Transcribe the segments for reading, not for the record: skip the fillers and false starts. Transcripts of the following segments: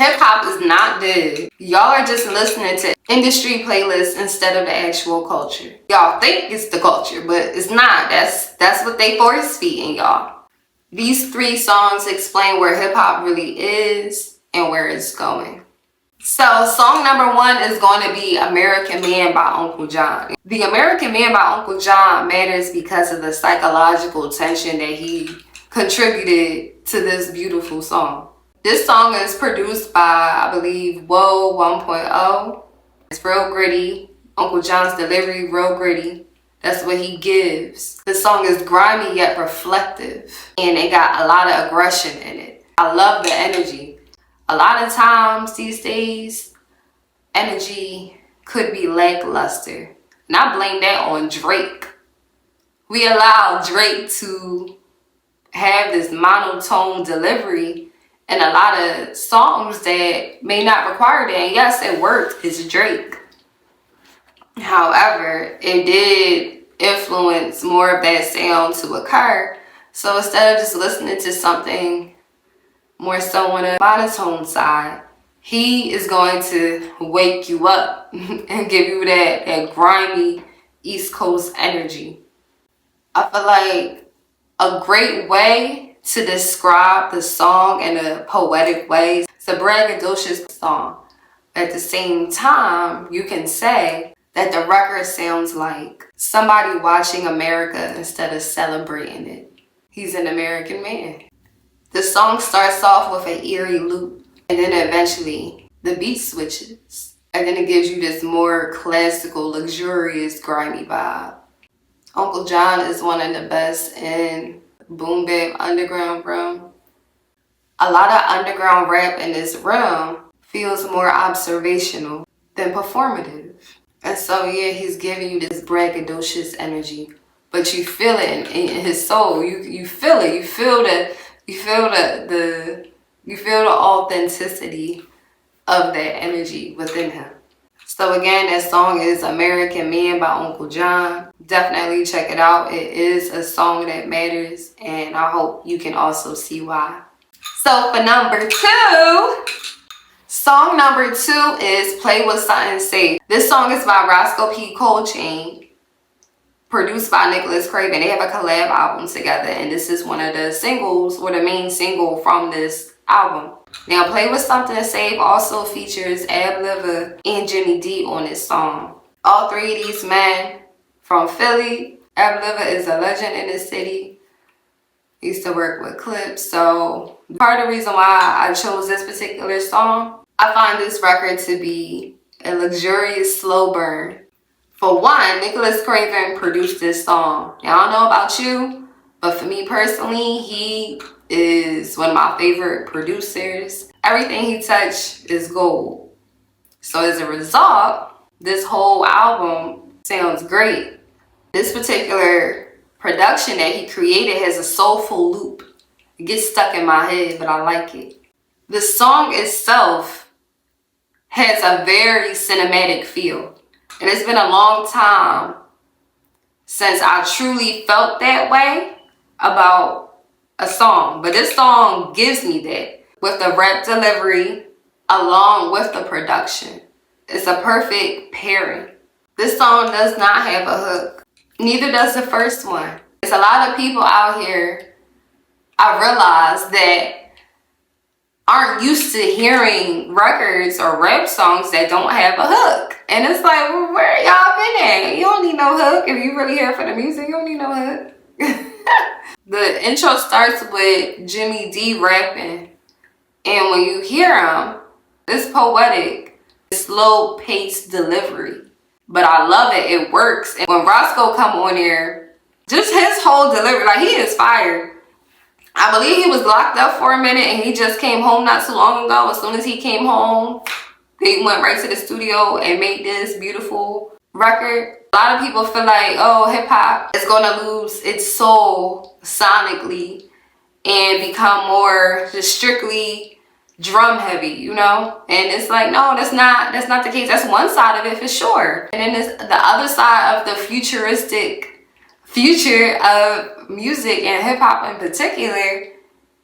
Hip hop is not dead. Y'all are just listening to industry playlists instead of the actual culture. Y'all think it's the culture, but it's not. That's what they force feeding y'all. These 3 songs explain where hip hop really is and where it's going. So song number 1 is going to be American Man by Ankhlejohn. The American Man by Ankhlejohn matters because of the psychological tension that he contributed to this beautiful song. This song is produced by, I believe, Whoa 1.0. It's real gritty. Ankhlejohn's delivery, real gritty. That's what he gives. The song is grimy yet reflective, and it got a lot of aggression in it. I love the energy. A lot of times these days, energy could be lackluster. And I blame that on Drake. We allow Drake to have this monotone delivery and a lot of songs that may not require that. And yes, it worked. It's Drake. However, it did influence more of that sound to occur. So instead of just listening to something more so on a monotone side, he is going to wake you up and give you that grimy East Coast energy. I feel like a great way to describe the song in a poetic way, it's a braggadocious song. At the same time, you can say that the record sounds like somebody watching America instead of celebrating it. He's an American man. The song starts off with an eerie loop, and then eventually the beat switches. And then it gives you this more classical, luxurious, grimy vibe. Ankhlejohn is one of the best in boom bap underground realm. A lot of underground rap in this realm feels more observational than performative. And so yeah, he's giving you this braggadocious energy, but you feel it in his soul. You feel it. You feel the authenticity of that energy within him. So again, that song is American Man by Ankhlejohn. Definitely check it out. It is a song that matters, and I hope you can also see why. So for number 2, song number 2 is Play With Something Safe. This song is by Rosco P. Coldchain, produced by Craven. They have a collab album together, and this is one of the singles, or the main single from this album. Now, Play With Something Safe also features Liva and Jimmie D on this song. All 3 of these men from Philly. Liva is a legend in the city. He used to work with Clips. So part of the reason why I chose this particular song, I find this record to be a luxurious slow burn. For one, Craven produced this song. Now, I don't know about you, but for me personally, he is one of my favorite producers. Everything he touched is gold. So as a result, this whole album sounds great. This particular production that he created has a soulful loop. It gets stuck in my head, but I like it. The song itself has a very cinematic feel. And it's been a long time since I truly felt that way about a song. But this song gives me that, with the rap delivery along with the production. It's a perfect pairing. This song does not have a hook. Neither does the first one. There's a lot of people out here, I realize, that aren't used to hearing records or rap songs that don't have a hook. And it's like, well, where y'all been at? You don't need no hook. If you really here for the music, you don't need no hook. The intro starts with Jimmie D rapping. And when you hear him, it's poetic, slow-paced delivery. But I love it. It works. And when Rosco come on there, just his whole delivery, like, he is fire. I believe he was locked up for a minute and he just came home not too long ago. As soon as he came home, he went right to the studio and made this beautiful record. A lot of people feel like, oh, hip-hop is going to lose its soul sonically and become more just strictly drum heavy, you know? And it's like, no, that's not the case. That's one side of it for sure. And then there's the other side of the futuristic future of music, and hip-hop in particular,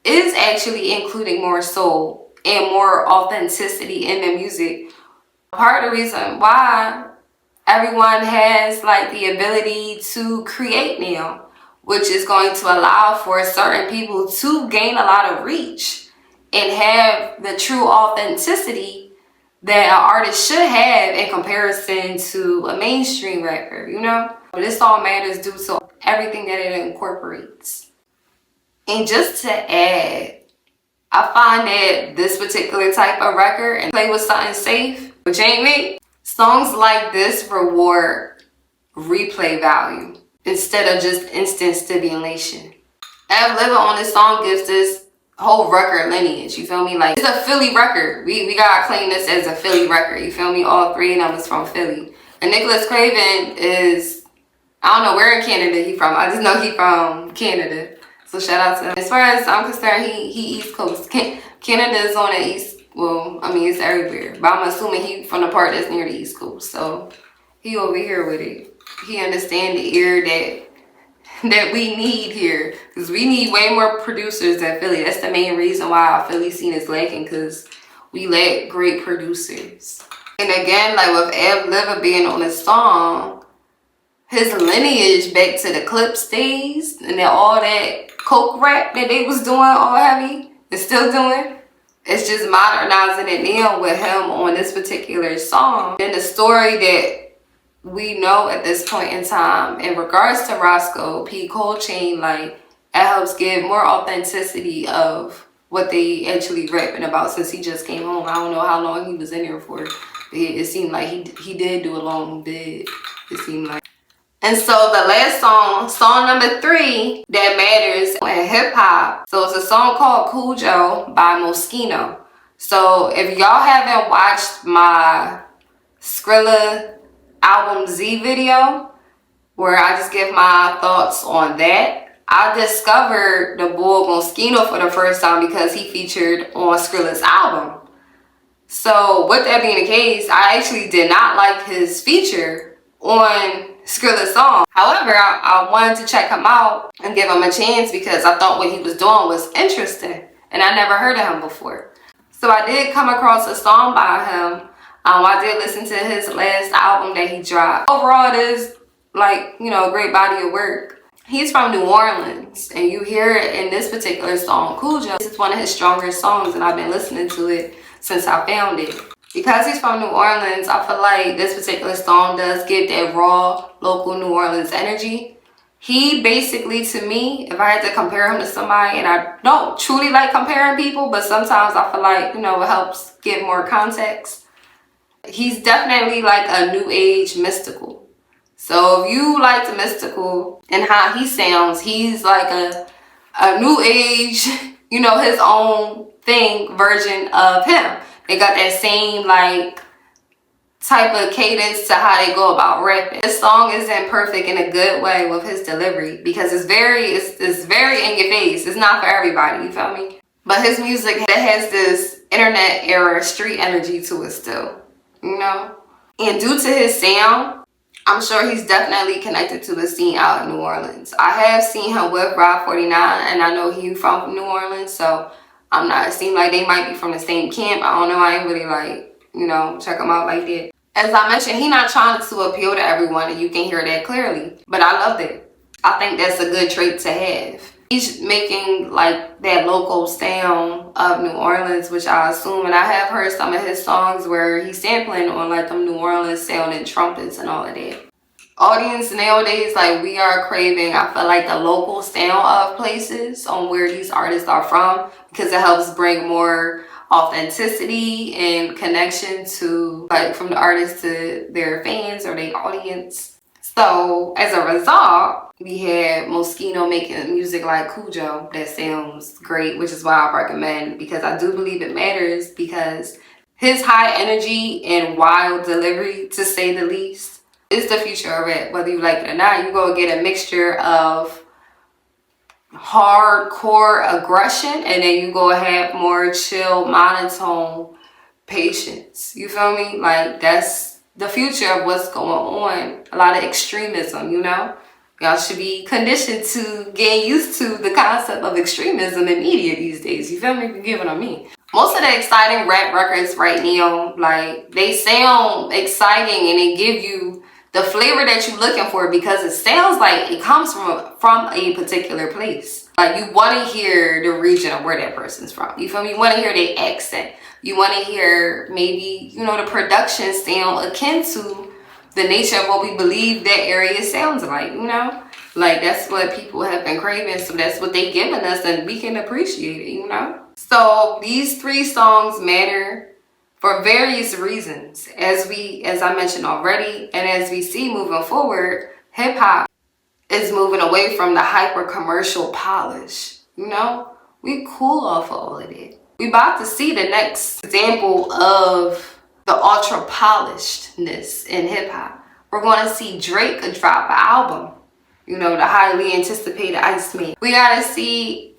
is actually including more soul and more authenticity in the music. Part of the reason why everyone has like the ability to create now, which is going to allow for certain people to gain a lot of reach and have the true authenticity that an artist should have in comparison to a mainstream record, you know? But this all matters due to everything that it incorporates. And just to add, I find that this particular type of record and play with something safe, which ain't me, songs like this reward replay value instead of just instant stimulation. Liva on this song gives this whole record lineage, you feel me? Like, it's a Philly record. We gotta claim this as a Philly record, you feel me? All three of them is from Philly. And Craven is, I don't know where in Canada he from. I just know he from Canada. So shout out to him. As far as I'm concerned, he East Coast. Canada is on the East. Well, I mean, it's everywhere. But I'm assuming he from the part that's near the East Coast. So he over here with it. He understand the ear that we need here. Because we need way more producers than Philly. That's the main reason why our Philly scene is lacking. Because we lack great producers. And again, like with Liva being on this song, his lineage back to the Clips days and then all that coke rap that they was doing all heavy and still doing. It's just modernizing it now with him on this particular song. And the story that we know at this point in time in regards to Rosco, Coldchain, like, it helps give more authenticity of what they actually rapping about since he just came home. I don't know how long he was in here for. But it seemed like he did do a long bid, it seemed like. And so the last song number 3 that matters in hip hop. So it's a song called Kujo by Moskino. So if y'all haven't watched my Skrilla album Z video, where I just give my thoughts on that, I discovered the boy Moskino for the first time because he featured on Skrilla's album. So with that being the case, I actually did not like his feature on Skrilla's song. However, I wanted to check him out and give him a chance because I thought what he was doing was interesting and I never heard of him before. So I did come across a song by him. I did listen to his last album that he dropped. Overall, it is like, you know, a great body of work. He's from New Orleans and you hear it in this particular song, Kujo. This is one of his strongest songs and I've been listening to it since I found it. Because he's from New Orleans, I feel like this particular song does give that raw, local New Orleans energy. He basically, to me, if I had to compare him to somebody, and I don't truly like comparing people, but sometimes I feel like, you know, it helps give more context. He's definitely like a new age mystical. So if you like the mystical and how he sounds, he's like a new age, you know, his own thing version of him. They got that same like type of cadence to how they go about rapping. This song isn't perfect in a good way with his delivery because it's very in your face. It's not for everybody, you feel me? But his music that has this internet era street energy to it still, you know? And due to his sound, I'm sure he's definitely connected to the scene out in New Orleans. I have seen him with Rob 49 and I know he's from New Orleans, so it seems like they might be from the same camp. I don't know. I ain't really like, you know, check them out like that. As I mentioned, he's not trying to appeal to everyone and you can hear that clearly. But I loved it. I think that's a good trait to have. He's making like that local sound of New Orleans, which I assume, and I have heard some of his songs where he's sampling on like them New Orleans sounding trumpets and all of that. Audience nowadays, like, we are craving, I feel like, the local sound of places on where these artists are from because it helps bring more authenticity and connection to, like, from the artist to their fans or their audience. So as a result, we had Moskino making music like Kujo that sounds great, which is why I recommend, because I do believe it matters, because his high energy and wild delivery, to say the least, is the future of it. Whether you like it or not, you're going to get a mixture of hardcore aggression and then you go have more chill, monotone patience. You feel me? Like, that's the future of what's going on. A lot of extremism, you know? Y'all should be conditioned to get used to the concept of extremism in media these days. You feel me? You get what I mean? Most of the exciting rap records right now, like, they sound exciting and they give you the flavor that you're looking for because it sounds like it comes from a particular place. Like, you want to hear the region of where that person's from. You feel me? You want to hear their accent. You want to hear maybe, you know, the production sound akin to the nature of what we believe that area sounds like, you know? Like, that's what people have been craving, so that's what they giving us, and we can appreciate it, you know? So these 3 songs matter for various reasons. As I mentioned already, and as we see moving forward, hip-hop is moving away from the hyper commercial polish, you know? We cool off of all of it. We about to see the next example of the ultra polishedness in hip-hop. We're going to see Drake drop an album. You know, the highly anticipated Iceman. We gotta see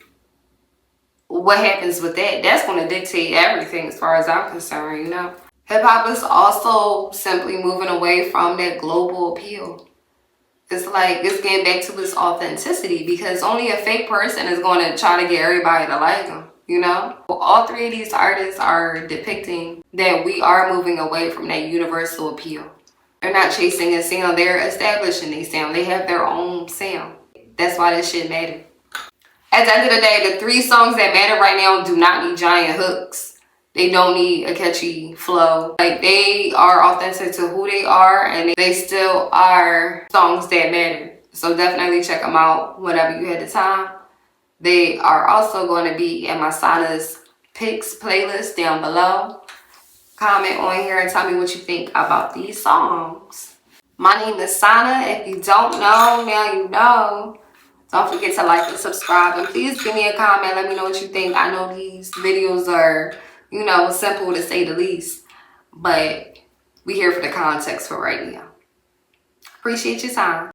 what happens with that. That's gonna dictate everything as far as I'm concerned, you know. Hip-hop is also simply moving away from that global appeal. It's like, it's getting back to its authenticity because only a fake person is gonna try to get everybody to like them, you know. All 3 of these artists are depicting that we are moving away from that universal appeal. They're not chasing a sound, they're establishing a sound. They have their own sound. That's why this shit matter. At the end of the day, the 3 songs that matter right now do not need giant hooks. They don't need a catchy flow. Like, they are authentic to who they are, and they still are songs that matter. So definitely check them out whenever you have the time. They are also going to be in my Sana's Picks playlist down below. Comment on here and tell me what you think about these songs. My name is Sana. If you don't know, now you know. Don't forget to like and subscribe. And please give me a comment. Let me know what you think. I know these videos are, you know, simple to say the least. But we here for the context for right now. Appreciate your time.